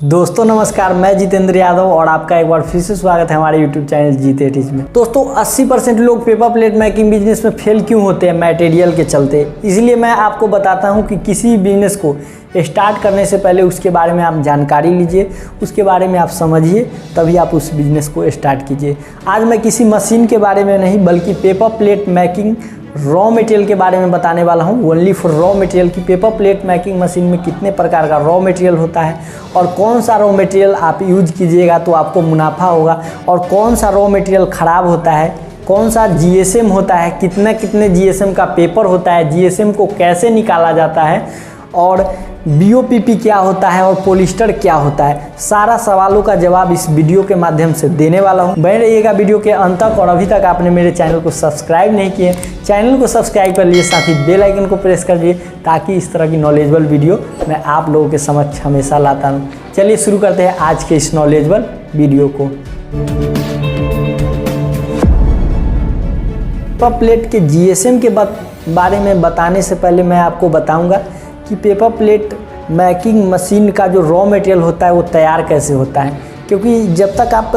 दोस्तों नमस्कार, मैं जितेंद्र यादव और आपका एक बार फिर से स्वागत है हमारे YouTube चैनल जीते टीच में। दोस्तों 80% लोग पेपर प्लेट मेकिंग बिजनेस में फेल क्यों होते हैं? मटेरियल के चलते। इसलिए मैं आपको बताता हूं कि किसी बिजनेस को स्टार्ट करने से पहले उसके बारे में आप जानकारी लीजिए, उसके बारे में आप समझिए, तभी आप उस बिज़नेस को स्टार्ट कीजिए। आज मैं किसी मशीन के बारे में नहीं बल्कि paper plate making raw material के बारे में बताने वाला हूँ। ओनली फॉर रॉ मटेरियल की पेपर प्लेट मेकिंग मशीन में कितने प्रकार का रॉ मटेरियल होता है और कौन सा रॉ मटेरियल आप यूज कीजिएगा तो आपको मुनाफा होगा और कौन सा रॉ मटेरियल ख़राब होता है, कौन सा जीएसएम होता है, कितने जीएसएम का पेपर होता है, जीएसएम को कैसे निकाला जाता है और बीओपीपी क्या होता है और पॉलिस्टर क्या होता है। सारा सवालों का जवाब इस वीडियो के माध्यम से देने वाला हूं। बने रहिएगा वीडियो के अंत तक। और अभी तक आपने मेरे चैनल को सब्सक्राइब नहीं किए, चैनल को सब्सक्राइब कर लीजिए, साथ ही बेल आइकन को प्रेस कर लीजिए ताकि इस तरह की नॉलेजेबल वीडियो मैं आप लोगों के समक्ष हमेशा लाता हूँ। चलिए शुरू करते हैं आज के इस नॉलेजेबल वीडियो को। पेपर प्लेट के जीएसएम के बारे में बताने से पहले मैं आपको बताऊंगा कि पेपर प्लेट मेकिंग मशीन का जो रॉ मटेरियल होता है वो तैयार कैसे होता है, क्योंकि जब तक आप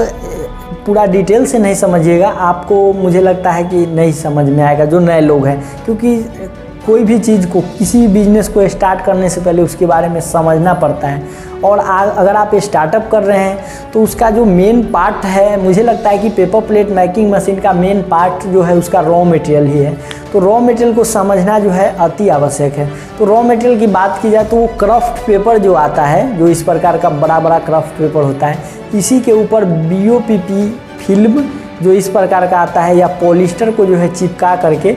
पूरा डिटेल से नहीं समझिएगा आपको मुझे लगता है कि नहीं समझ में आएगा जो नए लोग हैं। क्योंकि कोई भी चीज़ को, किसी बिजनेस को स्टार्ट करने से पहले उसके बारे में समझना पड़ता है। और अगर आप स्टार्टअप कर रहे हैं तो उसका जो मेन पार्ट है, मुझे लगता है कि पेपर प्लेट मेकिंग मशीन का मेन पार्ट जो है उसका रॉ मटेरियल ही है। तो रॉ मटेरियल को समझना जो है अति आवश्यक है। तो रॉ मटेरियल की बात की जाए तो वो क्राफ्ट पेपर जो आता है, जो इस प्रकार का बड़ा बड़ा क्राफ्ट पेपर होता है, इसी के ऊपर बीओपीपी फिल्म जो इस प्रकार का आता है या पॉलिस्टर को जो है चिपका करके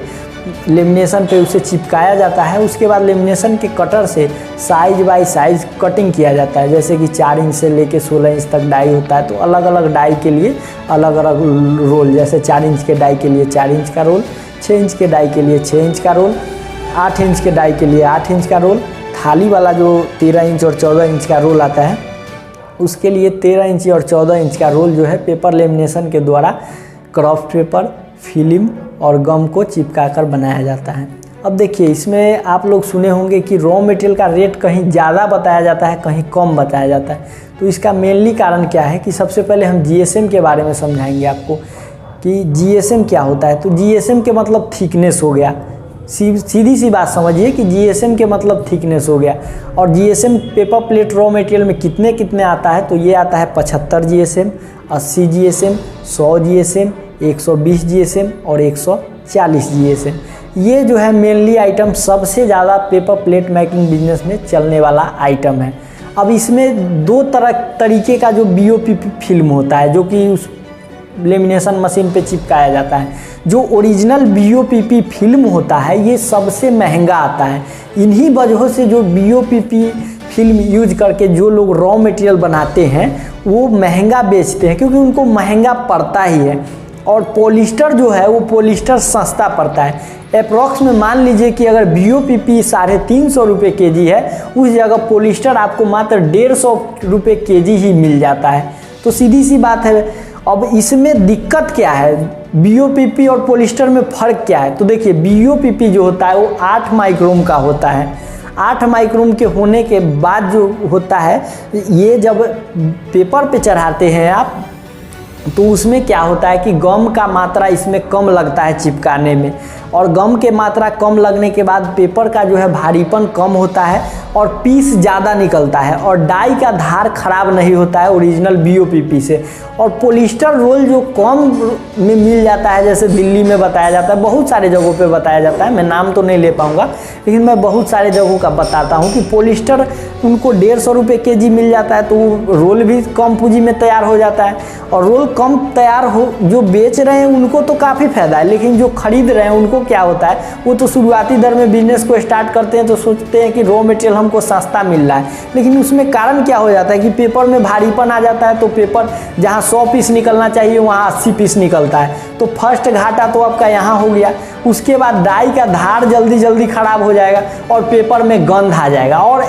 लेमिनेशन पे उसे चिपकाया जाता है। उसके बाद लेमिनेशन के कटर से साइज बाय साइज कटिंग किया जाता है। जैसे कि 4 इंच से लेके 16 इंच तक डाई होता है, तो अलग अलग डाई के लिए अलग अलग रोल। जैसे 4 इंच के डाई के लिए 4 इंच का रोल, 6 इंच के डाई के लिए 6 इंच का रोल, 8 इंच के डाई के लिए 8 इंच का रोल। थाली वाला जो 13 इंच और 14 इंच का रोल आता है उसके लिए 13 इंच और 14 इंच का रोल जो है पेपर लेमिनेशन के द्वारा क्राफ्ट पेपर, फिल्म और गम को चिपका कर बनाया जाता है। अब देखिए, इसमें आप लोग सुने होंगे कि रॉ मटेरियल का रेट कहीं ज़्यादा बताया जाता है, कहीं कम बताया जाता है। तो इसका मेनली कारण क्या है कि सबसे पहले हम जीएसएम के बारे में समझाएंगे आपको कि जीएसएम क्या होता है। तो जीएसएम के मतलब थिकनेस हो गया। सीधी सी बात समझिए कि जीएसएम के मतलब थिकनेस हो गया। और GSM paper plate raw material में कितने आता है, तो ये आता है 75 जीएसएम, 80 जीएसएम, 100 जीएसएम, 120 जीएसएम और 140 जीएसएम। ये जो है मेनली आइटम सबसे ज़्यादा पेपर प्लेट मेकिंग बिजनेस में चलने वाला आइटम है। अब इसमें दो तरीके का जो बीओपीपी फिल्म होता है जो कि उस लेमिनेशन मशीन पे चिपकाया जाता है। जो ओरिजिनल बीओपीपी फिल्म होता है ये सबसे महंगा आता है। इन्हीं वजहों से जो बीओपीपी फिल्म यूज करके जो लोग रॉ मटेरियल बनाते हैं वो महंगा बेचते हैं, क्योंकि उनको महंगा पड़ता ही है। और पॉलिस्टर जो है वो पॉलिस्टर सस्ता पड़ता है। अप्रॉक्स में मान लीजिए कि अगर बीओपीपी 350 रुपये केजी है, उस जगह पॉलिस्टर आपको मात्र 150 रुपये केजी ही मिल जाता है। तो सीधी सी बात है। अब इसमें दिक्कत क्या है, बीओपीपी और पॉलिस्टर में फ़र्क क्या है? तो देखिए, बीओपीपी जो होता है वो 8 माइक्रोन का होता है। 8 माइक्रोन के होने के बाद जो होता है, ये जब पेपर पे चढ़ाते हैं आप तो उसमें क्या होता है कि गम का मात्रा इसमें कम लगता है चिपकाने में। और गम के मात्रा कम लगने के बाद पेपर का जो है भारीपन कम होता है और पीस ज़्यादा निकलता है और डाई का धार खराब नहीं होता है ओरिजिनल बीओपीपी से। और पॉलिस्टर रोल जो कम में मिल जाता है, जैसे दिल्ली में बताया जाता है, बहुत सारे जगहों पे बताया जाता है, मैं नाम तो नहीं ले पाऊँगा लेकिन मैं बहुत सारे जगहों का बताता हूँ कि पॉलिस्टर उनको 150 रुपये केजी मिल जाता है, तो रोल भी कम पूंजी में तैयार हो जाता है। और रोल कम तैयार हो, जो बेच रहे हैं उनको तो काफ़ी फायदा है, लेकिन जो खरीद रहे हैं उनको क्या होता है, वो तो शुरुआती दर में बिजनेस को स्टार्ट करते हैं तो सोचते हैं कि रॉ मटेरियल हमको सस्ता मिल रहा है, लेकिन उसमें कारण क्या हो जाता है कि पेपर में भारीपन आ जाता है। तो पेपर जहाँ 100 पीस निकलना चाहिए वहाँ 80 पीस निकलता है। तो फर्स्ट घाटा तो आपका यहाँ हो गया। उसके बाद डाई का धार जल्दी खराब हो जाएगा और पेपर में गंध आ जाएगा और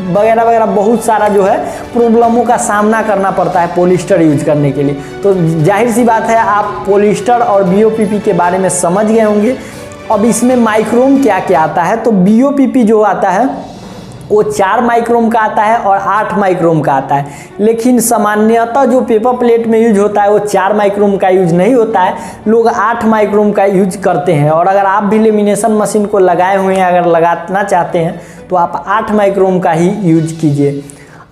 वगैरह वगैरह बहुत सारा जो है प्रॉब्लमों का सामना करना पड़ता है पॉलिस्टर यूज करने के लिए। तो जाहिर सी बात है आप पॉलिस्टर और बीओपीपी के बारे में समझ गए होंगे। अब इसमें माइक्रोन क्या क्या आता है, तो बीओपीपी जो आता है वो 4 माइक्रोम का आता है और 8 माइक्रोम का आता है। लेकिन सामान्यतः जो पेपर प्लेट में यूज होता है वो 4 माइक्रोम का यूज नहीं होता है, लोग 8 माइक्रोम का यूज करते हैं। और अगर आप भी लेमिनेशन मशीन को लगाए हुए हैं, अगर लगाना चाहते हैं तो आप 8 माइक्रोम का ही यूज कीजिए।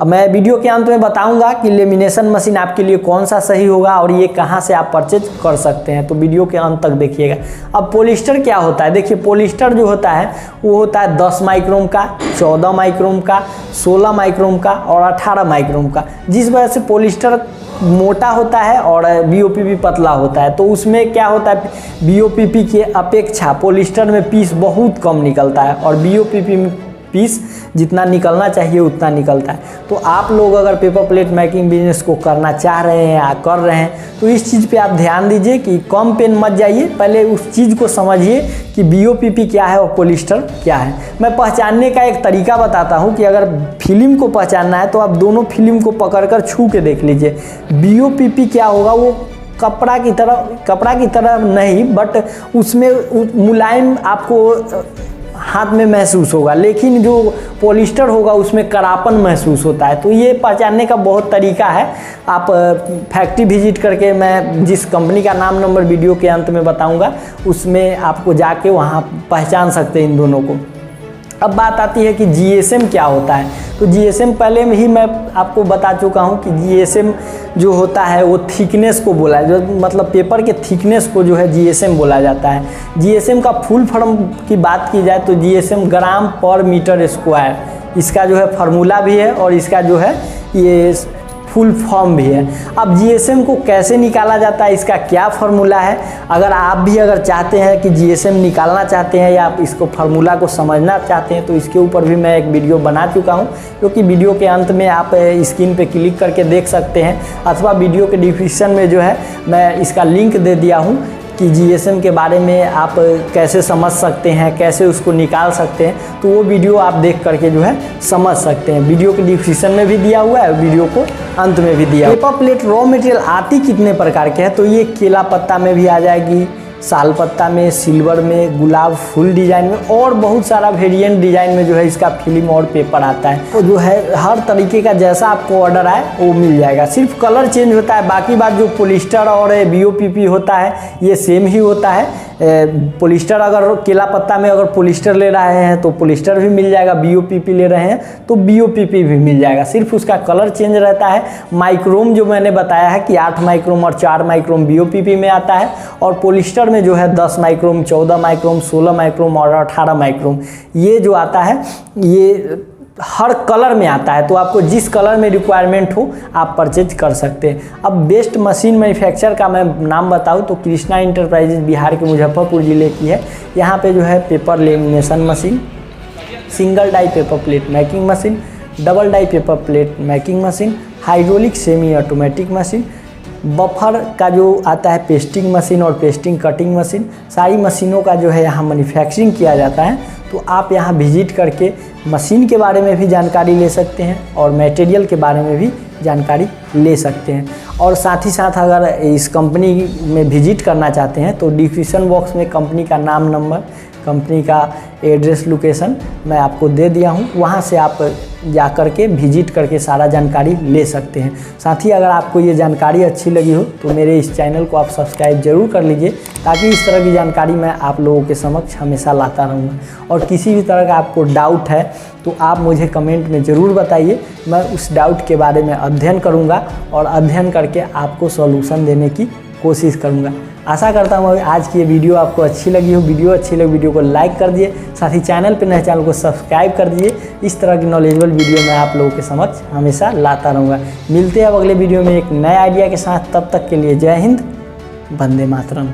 अब मैं वीडियो के अंत में बताऊंगा कि लेमिनेशन मशीन आपके लिए कौन सा सही होगा और ये कहाँ से आप परचेज कर सकते हैं, तो वीडियो के अंत तक देखिएगा। अब पॉलिस्टर क्या होता है, देखिए पॉलिस्टर जो होता है वो होता है 10 माइक्रोम का, 14 माइक्रोम का, 16 माइक्रोम का और 18 माइक्रोम का। जिस वजह से पॉलिस्टर मोटा होता है और BOPP पतला होता है, तो उसमें क्या होता है BOPP की अपेक्षा पॉलिस्टर में पीस बहुत कम निकलता है और BOPP पीस जितना निकलना चाहिए उतना निकलता है। तो आप लोग अगर पेपर प्लेट मेकिंग बिजनेस को करना चाह रहे हैं या कर रहे हैं तो इस चीज़ पे आप ध्यान दीजिए कि कम पेन मत जाइए, पहले उस चीज़ को समझिए कि BOPP क्या है और पॉलिस्टर क्या है। मैं पहचानने का एक तरीका बताता हूँ कि अगर फिल्म को पहचानना है तो आप दोनों फिल्म को पकड़कर छू के देख लीजिए। BOPP क्या होगा, वो कपड़ा की तरह नहीं, बट उसमें मुलायम आपको हाथ में महसूस होगा, लेकिन जो पॉलिस्टर होगा उसमें कड़ापन महसूस होता है। तो ये पहचानने का बहुत तरीका है। आप फैक्ट्री विजिट करके, मैं जिस कंपनी का नाम नंबर वीडियो के अंत में बताऊंगा, उसमें आपको जाके वहाँ पहचान सकते हैं इन दोनों को। अब बात आती है कि GSM क्या होता है। तो GSM पहले में ही मैं आपको बता चुका हूँ कि GSM जो होता है वो थिकनेस को बोला है, जो मतलब पेपर के थिकनेस को जो है GSM बोला जाता है। GSM का फुल फॉर्म की बात की जाए तो GSM ग्राम पर मीटर स्क्वायर, इसका जो है फार्मूला भी है और इसका जो है ये फुल फॉर्म भी है। अब GSM को कैसे निकाला जाता है, इसका क्या फार्मूला है, अगर आप भी चाहते हैं कि GSM निकालना चाहते हैं या आप इसको फार्मूला को समझना चाहते हैं तो इसके ऊपर भी मैं एक वीडियो बना चुका हूं, जो कि वीडियो के अंत में आप स्क्रीन पे क्लिक करके देख सकते हैं, अथवा वीडियो के डिस्क्रिप्शन में जो है मैं इसका लिंक दे दिया हूँ कि GSM के बारे में आप कैसे समझ सकते हैं, कैसे उसको निकाल सकते हैं। तो वो वीडियो आप देख करके जो है समझ सकते हैं। वीडियो के डिस्क्रिप्शन में भी दिया हुआ है, वीडियो को अंत में भी दिया। पेपर प्लेट रॉ मटेरियल आती कितने प्रकार के हैं, तो ये केला पत्ता में भी आ जाएगी, साल पत्ता में, सिल्वर में, गुलाब फुल डिज़ाइन में और बहुत सारा वेरिएंट डिज़ाइन में जो है इसका फिल्म और पेपर आता है। तो जो है हर तरीके का जैसा आपको ऑर्डर आए वो मिल जाएगा, सिर्फ कलर चेंज होता है। बाकी बात जो पॉलिस्टर और BOPP होता है ये सेम ही होता है। पॉलिस्टर अगर केला पत्ता में अगर पॉलिस्टर ले रहे हैं तो पॉलिस्टर भी मिल जाएगा, BOPP ले रहे हैं तो BOPP भी मिल जाएगा, सिर्फ उसका कलर चेंज रहता है। माइक्रोम जो मैंने बताया है कि 8 माइक्रोम और 4 माइक्रोम BOPP में आता है और पॉलिस्टर में जो है 10 माइक्रोम, 14 माइक्रोम, 16 माइक्रोम और 18 माइक्रोम ये जो आता है ये हर कलर में आता है। तो आपको जिस कलर में रिक्वायरमेंट हो आप परचेज कर सकते हैं। अब बेस्ट मशीन मैन्युफैक्चर का मैं नाम बताऊं तो कृष्णा इंटरप्राइजेज बिहार के मुजफ्फरपुर ज़िले की है। यहाँ पे जो है paper lamination machine, single die paper plate making machine, double die paper plate making machine, hydraulic semi automatic machine, buffer का जो आता है पेस्टिंग मशीन और पेस्टिंग कटिंग मशीन, सारी मशीनों का जो है यहाँ मैन्युफैक्चरिंग किया जाता है। तो आप यहाँ विजिट करके मशीन के बारे में भी जानकारी ले सकते हैं और मटेरियल के बारे में भी जानकारी ले सकते हैं। और साथ ही साथ अगर इस कंपनी में विजिट करना चाहते हैं तो डिस्क्रिप्शन बॉक्स में कंपनी का नाम नंबर, कंपनी का एड्रेस, लोकेशन मैं आपको दे दिया हूँ, वहाँ से आप जा कर के विजिट करके सारा जानकारी ले सकते हैं। साथ ही अगर आपको ये जानकारी अच्छी लगी हो तो मेरे इस चैनल को आप सब्सक्राइब जरूर कर लीजिए, ताकि इस तरह की जानकारी मैं आप लोगों के समक्ष हमेशा लाता रहूँगा। और किसी भी तरह का आपको डाउट है तो आप मुझे कमेंट में ज़रूर बताइए, मैं उस डाउट के बारे में अध्ययन करूँगा और अध्ययन करके आपको सॉल्यूशन देने की कोशिश करूँगा। आशा करता हूँ आज की ये वीडियो आपको अच्छी लगी हो। वीडियो अच्छी लगी वीडियो को लाइक कर दिए, साथ ही चैनल पर नए चैनल को सब्सक्राइब कर दिए। इस तरह की नॉलेजेबल वीडियो मैं आप लोगों के समक्ष हमेशा लाता रहूँगा। मिलते हैं अब अगले वीडियो में एक नए आइडिया के साथ, तब तक के लिए जय हिंद, वंदे मातरम।